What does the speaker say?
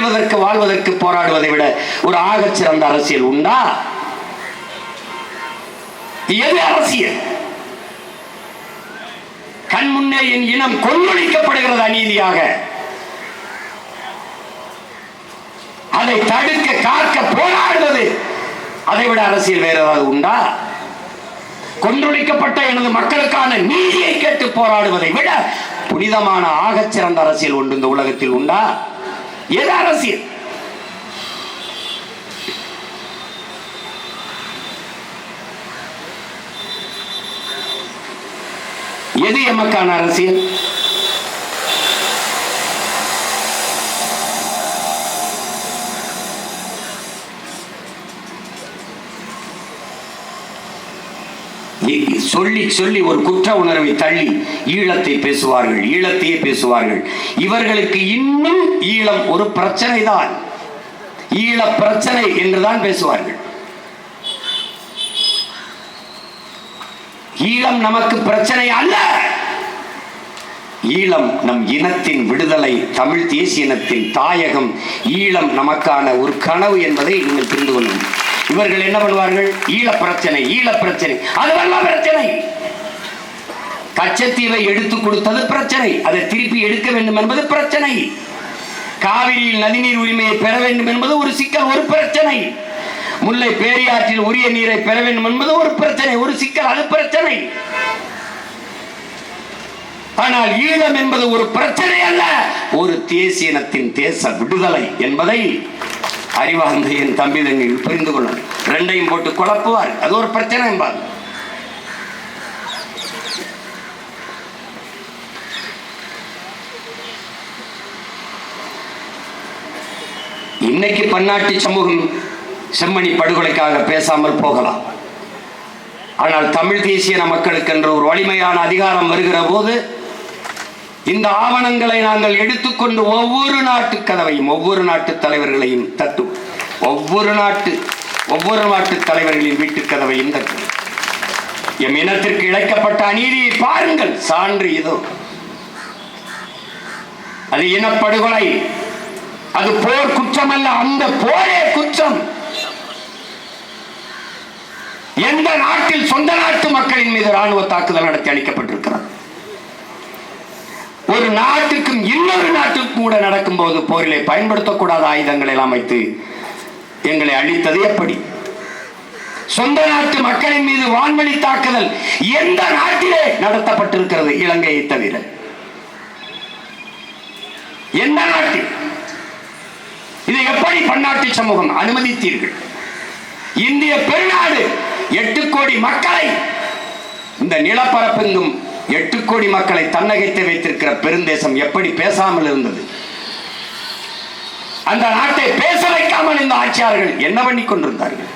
வீழ்வதற்கு வாழ்வதற்கு போராடுவதை விட ஒரு ஆகச் சிறந்த அரசியல் உண்டா? எது அரசியல்? கண் முன்னே என் இனம் கொள்ளொழிக்கப்படுகிறது அநீதியாக. அதை தடுக்க காக்க போராடுவது, அதை விட அரசியல் வேற ஏதாவது உண்டா? கொன்றொழிக்கப்பட்ட எனது மக்களுக்கான நீதியை கேட்டு போராடுவதை விட புனிதமான ஆகச் சிறந்த அரசியல் ஒன்று இந்த உலகத்தில் உண்டா? எது அரசியல்? எது எமக்கான அரசியல்? சொல்லி சொல்லி ஒரு குற்ற உணர்வை தள்ளி ஈழத்தை பேசுவார்கள், ஈழத்தையே பேசுவார்கள். இவர்களுக்கு இன்னும் ஈழம் ஒரு பிரச்சனை தான், ஈழ பிரச்சனை என்றுதான் பேசுவார்கள். ஈழம் நமக்கு பிரச்சனை அல்ல. ஈழம் நம் இனத்தின் விடுதலை, தமிழ் தேசிய இனத்தின் தாயகம். ஈழம் நமக்கான ஒரு கனவு என்பதை நீங்கள் புரிந்து கொள்ளுங்கள். இவர்கள் என்ன பண்ணுவார்கள்? ஈழ பிரச்சனை, ஈழ பிரச்சனை, அதுவெல்லாம் பிரச்சனை. கச்சத்தீவை எடுத்து கொடுத்தது பிரச்சனை, அதை திருப்பி எடுக்க வேண்டும் என்பது பிரச்சனை. காவிரியில் நதிநீர் உரிமையை பெற வேண்டும் என்பது ஒரு சிக்கல், ஒரு பிரச்சனை. முல்லை பேரியாற்றில் உரிய நீரை பெற வேண்டும் என்பது ஒரு பிரச்சனை, ஒரு சிக்கல், அது பிரச்சனை. ஆனால் ஈழம் என்பது ஒரு பிரச்சனை அல்ல, ஒரு தேசிய இனத்தின் தேச விடுதலை என்பதை அறிவார்ந்த என் தம்பி தங்கிகள் புரிந்து கொள்ளணும். ரெண்டையும் போட்டு குழப்புவார், அது ஒரு பிரச்சனை என்பார். இன்னைக்கு பன்னாட்டு சமூகம் செம்மணி படுகொலைக்காக பேசாமல் போகலாம். ஆனால் தமிழ் தேசிய மக்களுக்கு என்ற ஒரு வலிமையான அதிகாரம் வருகிற போது இந்த ஆவணங்களை நாங்கள் எடுத்துக்கொண்டு ஒவ்வொரு நாட்டு கதவையும், ஒவ்வொரு நாட்டு தலைவர்களையும் தட்டும், ஒவ்வொரு நாட்டு தலைவர்களின் வீட்டு கதவையும் தட்டும். எம் இனத்திற்கு இழைக்கப்பட்ட அநீதியை பாருங்கள், சான்று இதோ. அது இனப்படுகொலை, அது போர் குற்றம் அல்ல, அந்த போரே குற்றம். எந்த நாட்டில் சொந்த நாட்டு மக்களின் மீது ராணுவ தாக்குதல் நடத்தி அளிக்கப்பட்டிருக்கிறது? ஒரு நாட்டுக்கும் இன்னொரு நாட்டுக்கும் கூட நடக்கும் போது போரிலே பயன்படுத்தக்கூடாத ஆயுதங்களை எல்லாம் வைத்து எங்களை அழித்தது எப்படி? சொந்த நாட்டு மக்களின் மீது வான்வழி தாக்குதல் எந்த நாட்டிலே நடத்தப்பட்டிருக்கிறது? இலங்கையை தவிர எந்த நாட்டில்? இதை எப்படி பன்னாட்டு சமூகம் அனுமதித்தீர்கள்? இந்திய பெருநாடு 8 கோடி மக்களை, இந்த நிலப்பரப்பெங்கும் 8 கோடி மக்களை தன்னகைத்து வைத்திருக்கிற பெருந்தேசம் எப்படி பேசாமல் இருந்தது? அந்த நாட்டை பேச வைக்காமல் இந்த ஆட்சியாளர்கள் என்ன பண்ணி கொண்டிருந்தார்கள்?